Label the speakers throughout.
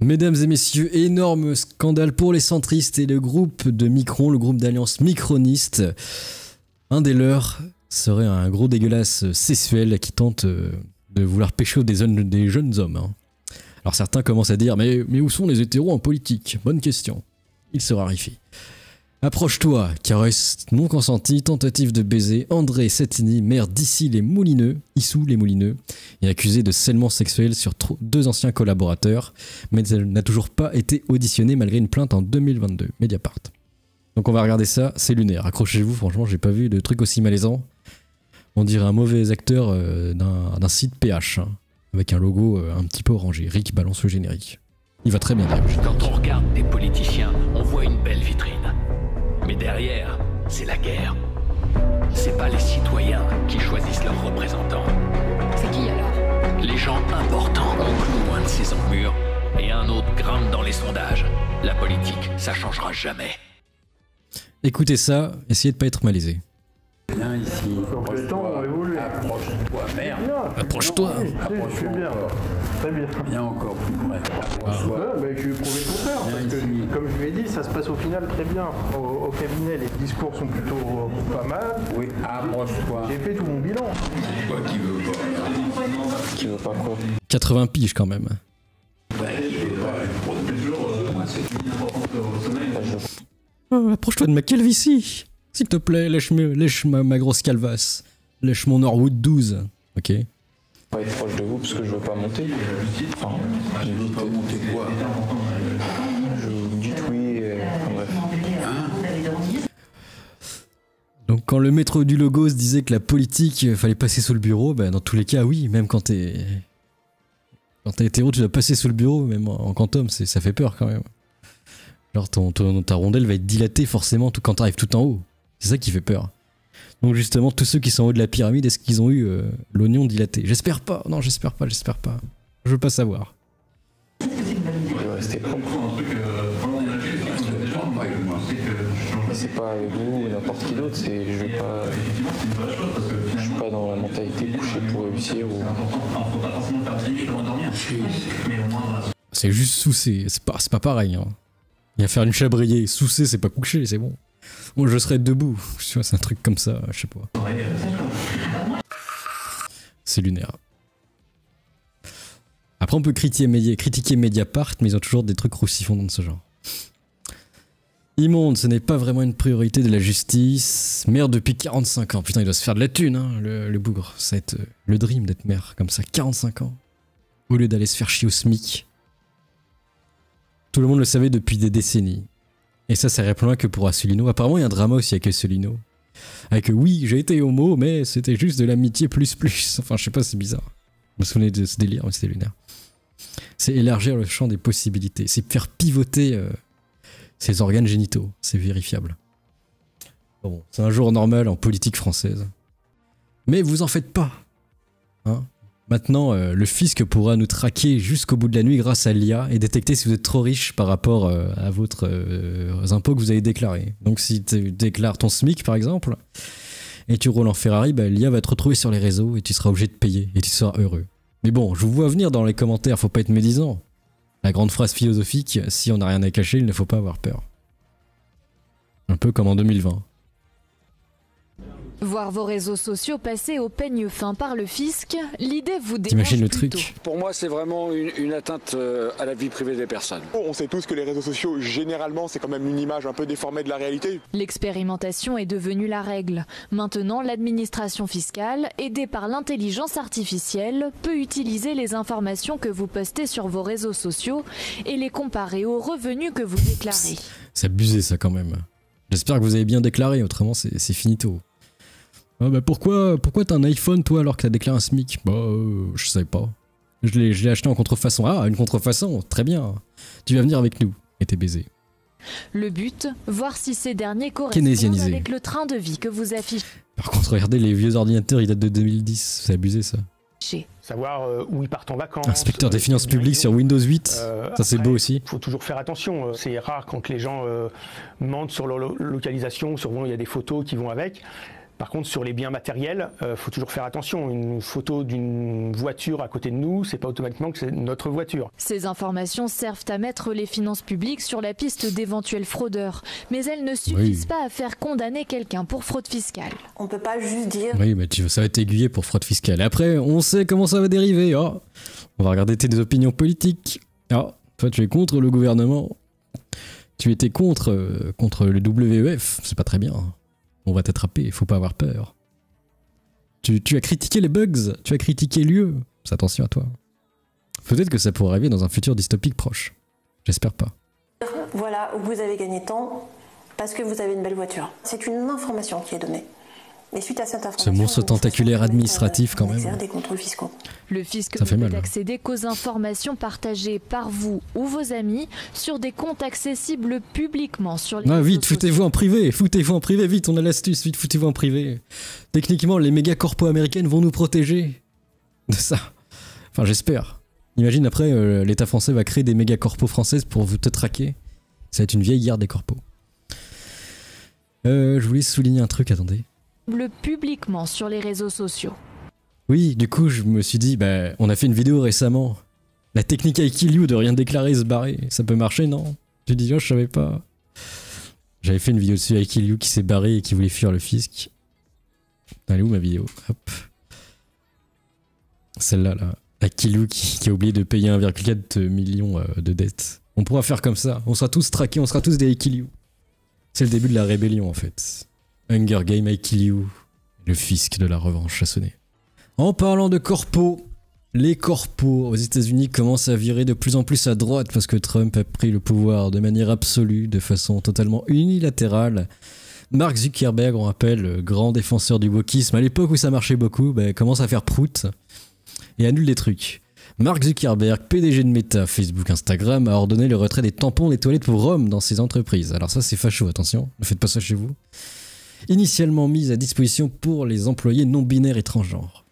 Speaker 1: Mesdames et messieurs, énorme scandale pour les centristes et le groupe de Micron, le groupe d'alliance microniste. Un des leurs serait un gros dégueulasse sexuel qui tente de vouloir pécho des jeunes hommes. Hein. Alors certains commencent à dire mais où sont les hétéros en politique? Bonne question. Il se raréfie. Approche-toi, caresse non consentie, tentative de baiser, André Settini, maire d'Issy-les-Moulineux, est accusé de scellement sexuel sur deux anciens collaborateurs, mais elle n'a toujours pas été auditionnée malgré une plainte en 2022. Mediapart. Donc on va regarder ça, c'est lunaire. Accrochez-vous, franchement, j'ai pas vu de truc aussi malaisant. On dirait un mauvais acteur d'un site PH, hein, avec un logo un petit peu orangé. Rick balance le générique. Il va très bien dire.
Speaker 2: Quand on regarde des politiciens, on voit une belle vitrine. Mais derrière, c'est la guerre. C'est pas les citoyens qui choisissent leurs représentants.
Speaker 3: C'est qui alors?
Speaker 2: Les gens importants, on cloue un de ces emmurs et un autre grimpe dans les sondages. La politique, ça changera jamais.
Speaker 1: Écoutez ça, essayez de pas être malaisé.
Speaker 4: Viens ici, approche-toi, merde.
Speaker 1: Approche-toi.
Speaker 5: Je suis bien, très bien.
Speaker 4: Viens encore plus près.
Speaker 5: Ouais, mais je vais prouver le contraire, parce que comme je lui ai dit, ça se passe au final très bien. Au cabinet, les discours sont plutôt pas mal.
Speaker 4: Oui, approche-toi.
Speaker 5: J'ai fait tout mon bilan.
Speaker 4: Quoi qui veut pas?
Speaker 5: Qui veut pas quoi?
Speaker 1: 80 piges quand même. Approche-toi de ma calvitie. S'il te plaît, lèche ma grosse calvasse. Lèche mon Norwood 12. Ok.
Speaker 6: Pas être proche de vous parce que je veux pas monter. Enfin,
Speaker 4: Je veux pas monter quoi?
Speaker 6: je vous dis oui, bref.
Speaker 1: Donc quand le maître du Logos disait que la politique fallait passer sous le bureau, bah dans tous les cas oui, même quand t'es hétéro tu dois passer sous le bureau, même en quantum, ça fait peur quand même. Genre ta rondelle va être dilatée forcément tout quand t'arrives tout en haut. C'est ça qui fait peur. Donc justement tous ceux qui sont en haut de la pyramide, est-ce qu'ils ont eu l'oignon dilaté? J'espère pas, non j'espère pas. Je veux pas savoir.
Speaker 6: Je veux rester propre. C'est pas avec vous ou n'importe qui d'autre, c'est je suis pas dans la mentalité coucher pour réussir ou.
Speaker 1: C'est juste sousser, c'est pas pareil. Hein. Il y a faire une chabrier, sousser c'est pas coucher, c'est bon. Moi je serais debout, tu vois, c'est un truc comme ça, je sais pas. C'est lunaire. Après on peut critiquer Mediapart, mais ils ont toujours des trucs crucifondants de ce genre. Immonde, ce n'est pas vraiment une priorité de la justice. Maire depuis 45 ans, putain il doit se faire de la thune, hein, le bougre. Ça va être le dream d'être maire comme ça, 45 ans. Au lieu d'aller se faire chier au SMIC. Tout le monde le savait depuis des décennies. Et ça irait plus loin que pour Asselineau. Apparemment, il y a un drama aussi avec Asselineau. Avec oui, j'ai été homo, mais c'était juste de l'amitié plus. Enfin, je sais pas, c'est bizarre. Je me souvenez de ce délire, mais c'était lunaire. C'est élargir le champ des possibilités. C'est faire pivoter ses organes génitaux. C'est vérifiable. Bon, c'est un jour normal en politique française. Mais vous en faites pas. Hein? Maintenant, le fisc pourra nous traquer jusqu'au bout de la nuit grâce à l'IA et détecter si vous êtes trop riche par rapport à votre impôts que vous avez déclarés. Donc si tu déclares ton SMIC par exemple, et tu roules en Ferrari, bah, l'IA va te retrouver sur les réseaux et tu seras obligé de payer et tu seras heureux. Mais bon, je vous vois venir dans les commentaires, faut pas être médisant. La grande phrase philosophique, si on n'a rien à cacher, il ne faut pas avoir peur. Un peu comme en 2020.
Speaker 3: Voir vos réseaux sociaux passer au peigne fin par le fisc, l'idée vous dérange.
Speaker 1: T'imagines le
Speaker 3: plutôt.
Speaker 1: truc?
Speaker 7: Pour moi, c'est vraiment une atteinte à la vie privée des personnes.
Speaker 8: On sait tous que les réseaux sociaux, généralement, c'est quand même une image un peu déformée de la réalité.
Speaker 3: L'expérimentation est devenue la règle. Maintenant, l'administration fiscale, aidée par l'intelligence artificielle, peut utiliser les informations que vous postez sur vos réseaux sociaux et les comparer aux revenus que vous déclarez.
Speaker 1: C'est abusé ça quand même. J'espère que vous avez bien déclaré, autrement c'est finito. Ah bah pourquoi t'as un iPhone toi alors que t'as déclaré un SMIC? Bah je sais pas. Je l'ai acheté en contrefaçon. Ah une contrefaçon, très bien. Tu vas venir avec nous et t'es baisé.
Speaker 3: Le but, voir si ces derniers correspondent avec le train de vie que vous affichez.
Speaker 1: Par contre regardez les vieux ordinateurs, ils datent de 2010, c'est abusé ça.
Speaker 5: Savoir où ils partent en vacances.
Speaker 1: Inspecteur des finances publiques sur Windows 8, ça c'est beau aussi.
Speaker 5: Il faut toujours faire attention, c'est rare quand les gens mentent sur leur localisation, souvent il y a des photos qui vont avec. Par contre, sur les biens matériels, faut toujours faire attention. Une photo d'une voiture à côté de nous, c'est pas automatiquement que c'est notre voiture.
Speaker 3: Ces informations servent à mettre les finances publiques sur la piste d'éventuels fraudeurs. Mais elles ne suffisent pas à faire condamner quelqu'un pour fraude fiscale.
Speaker 9: On peut pas juste dire...
Speaker 1: Oui, mais ça va t'aiguiller pour fraude fiscale. Et après, on sait comment ça va dériver. Oh, on va regarder tes opinions politiques. Ah, toi, tu es contre le gouvernement. Tu étais contre le WEF. C'est pas très bien. On va t'attraper, faut pas avoir peur. Tu as critiqué les bugs, tu as critiqué l'UE. Fais attention à toi. Peut-être que ça pourrait arriver dans un futur dystopique proche. J'espère pas.
Speaker 9: Voilà, vous avez gagné tant parce que vous avez une belle voiture. C'est une information qui est donnée. Et suite à cette information,
Speaker 1: ce monstre tentaculaire administratif quand même.
Speaker 9: Des contrôles fiscaux.
Speaker 3: Le fisc
Speaker 1: ça fait
Speaker 3: ne
Speaker 1: mal,
Speaker 3: peut accéder qu'aux informations partagées par vous ou vos amis sur des comptes accessibles publiquement sur les réseaux
Speaker 1: vite,
Speaker 3: sociaux.
Speaker 1: foutez-vous en privé, vite, on a l'astuce, vite, foutez-vous en privé. Techniquement, les méga corpos américaines vont nous protéger de ça. Enfin, j'espère. Imagine après, l'État français va créer des méga corpos françaises pour vous te traquer. Ça va être une vieille guerre des corpos. Je voulais souligner un truc, attendez.
Speaker 3: Publiquement sur les réseaux sociaux.
Speaker 1: Oui, du coup, je me suis dit, on a fait une vidéo récemment. La technique I kill you de rien déclarer et se barrer. Ça peut marcher, non? J'ai dit, je savais pas. J'avais fait une vidéo dessus I kill you qui s'est barré et qui voulait fuir le fisc. Elle est où ma vidéo? Hop. Celle-là, là. I kill you qui a oublié de payer 1,4 million de dettes. On pourra faire comme ça. On sera tous traqués, on sera tous des I kill you. C'est le début de la rébellion, en fait. Hunger Game, I kill you. Le fisc de la revanche a sonné. En parlant de corpos, les corpos aux États-Unis commencent à virer de plus en plus à droite parce que Trump a pris le pouvoir de manière absolue, de façon totalement unilatérale. Mark Zuckerberg, on rappelle, grand défenseur du wokisme, à l'époque où ça marchait beaucoup, commence à faire prout et annule des trucs. Mark Zuckerberg, PDG de Meta, Facebook, Instagram, a ordonné le retrait des tampons des toilettes pour hommes dans ses entreprises. Alors ça c'est facho, attention, ne faites pas ça chez vous. Initialement mise à disposition pour les employés non-binaires et transgenres.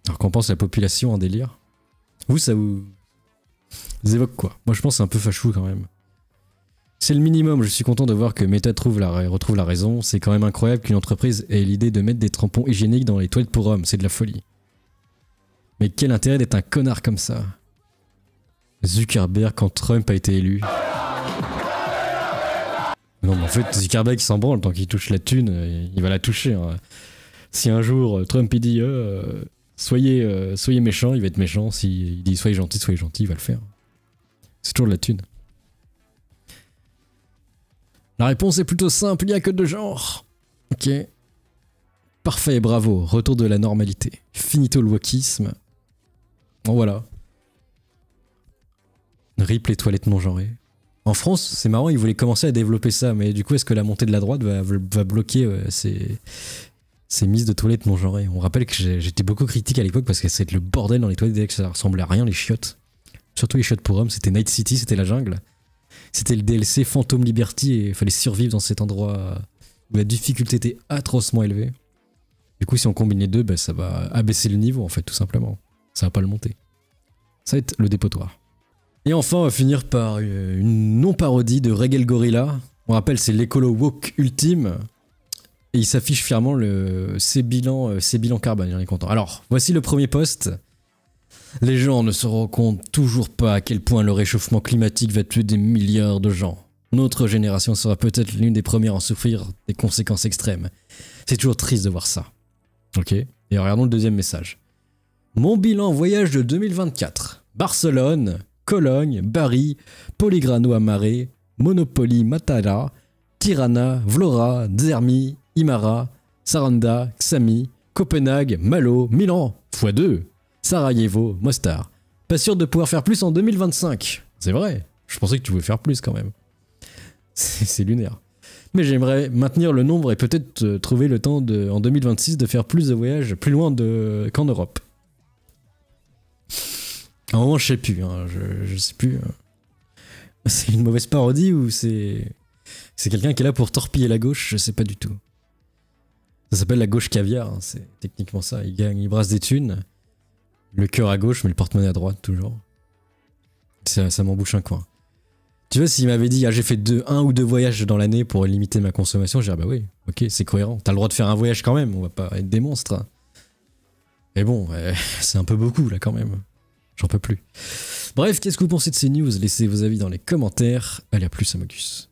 Speaker 1: Alors qu'en pense la population en délire? Vous, ça vous évoque quoi? Moi je pense que c'est un peu fachou quand même. C'est le minimum, je suis content de voir que Meta retrouve la raison. C'est quand même incroyable qu'une entreprise ait l'idée de mettre des tampons hygiéniques dans les toilettes pour hommes, c'est de la folie. Mais quel intérêt d'être un connard comme ça? Zuckerberg quand Trump a été élu. Non mais en fait Zuckerberg il s'en branle tant qu'il touche la thune, il va la toucher. Hein. Si un jour Trump il dit soyez méchant, il va être méchant. S'il dit soyez gentil, il va le faire. C'est toujours de la thune. La réponse est plutôt simple, il n'y a que deux genres. Ok. Parfait, bravo, retour de la normalité. Finito le wokisme. Bon voilà. RIP les toilettes non genrées. En France, c'est marrant, ils voulaient commencer à développer ça, mais du coup, est-ce que la montée de la droite va bloquer ces mises de toilettes non genrées? On rappelle que j'étais beaucoup critique à l'époque parce que c'était le bordel dans les toilettes, que ça ressemblait à rien, les chiottes. Surtout les chiottes pour hommes, c'était Night City, c'était la jungle. C'était le DLC Phantom Liberty et il fallait survivre dans cet endroit où la difficulté était atrocement élevée. Du coup, si on combine les deux, ça va abaisser le niveau, en fait, tout simplement. Ça va pas le monter. Ça va être le dépotoir. Et enfin, on va finir par une non-parodie de Reggae Gorilla. On rappelle, c'est l'écolo woke ultime. Et il s'affiche fièrement ses bilans carbone, il en est content. Alors, voici le premier post. Les gens ne se rendent compte toujours pas à quel point le réchauffement climatique va tuer des milliards de gens. Notre génération sera peut-être l'une des premières à en souffrir des conséquences extrêmes. C'est toujours triste de voir ça. Ok, et regardons le deuxième message. Mon bilan voyage de 2024. Barcelone, Cologne, Bari, Poligrano Amare, Monopoly Matala, Tirana, Vlora, Zermi, Imara, Saranda, Xami, Copenhague, Malo, Milan, x2, Sarajevo, Mostar. Pas sûr de pouvoir faire plus en 2025. C'est vrai, je pensais que tu pouvais faire plus quand même. C'est lunaire. Mais j'aimerais maintenir le nombre et peut-être trouver le temps en 2026 de faire plus de voyages plus loin qu'en Europe. À un moment, je sais plus. Hein, je sais plus. C'est une mauvaise parodie ou c'est quelqu'un qui est là pour torpiller la gauche? Je sais pas du tout. Ça s'appelle la gauche caviar. Hein, c'est techniquement ça. Il brasse des thunes. Le cœur à gauche, mais le porte-monnaie à droite, toujours. Ça m'embouche un coin. Tu vois, s'il m'avait dit, ah, j'ai fait 1 ou 2 voyages dans l'année pour limiter ma consommation, je dirais, bah oui, ok, c'est cohérent. T'as le droit de faire un voyage quand même, on va pas être des monstres. Hein. Mais bon, c'est un peu beaucoup là quand même. J'en peux plus. Bref, qu'est-ce que vous pensez de ces news? Laissez vos avis dans les commentaires. Allez, à plus, Amogus.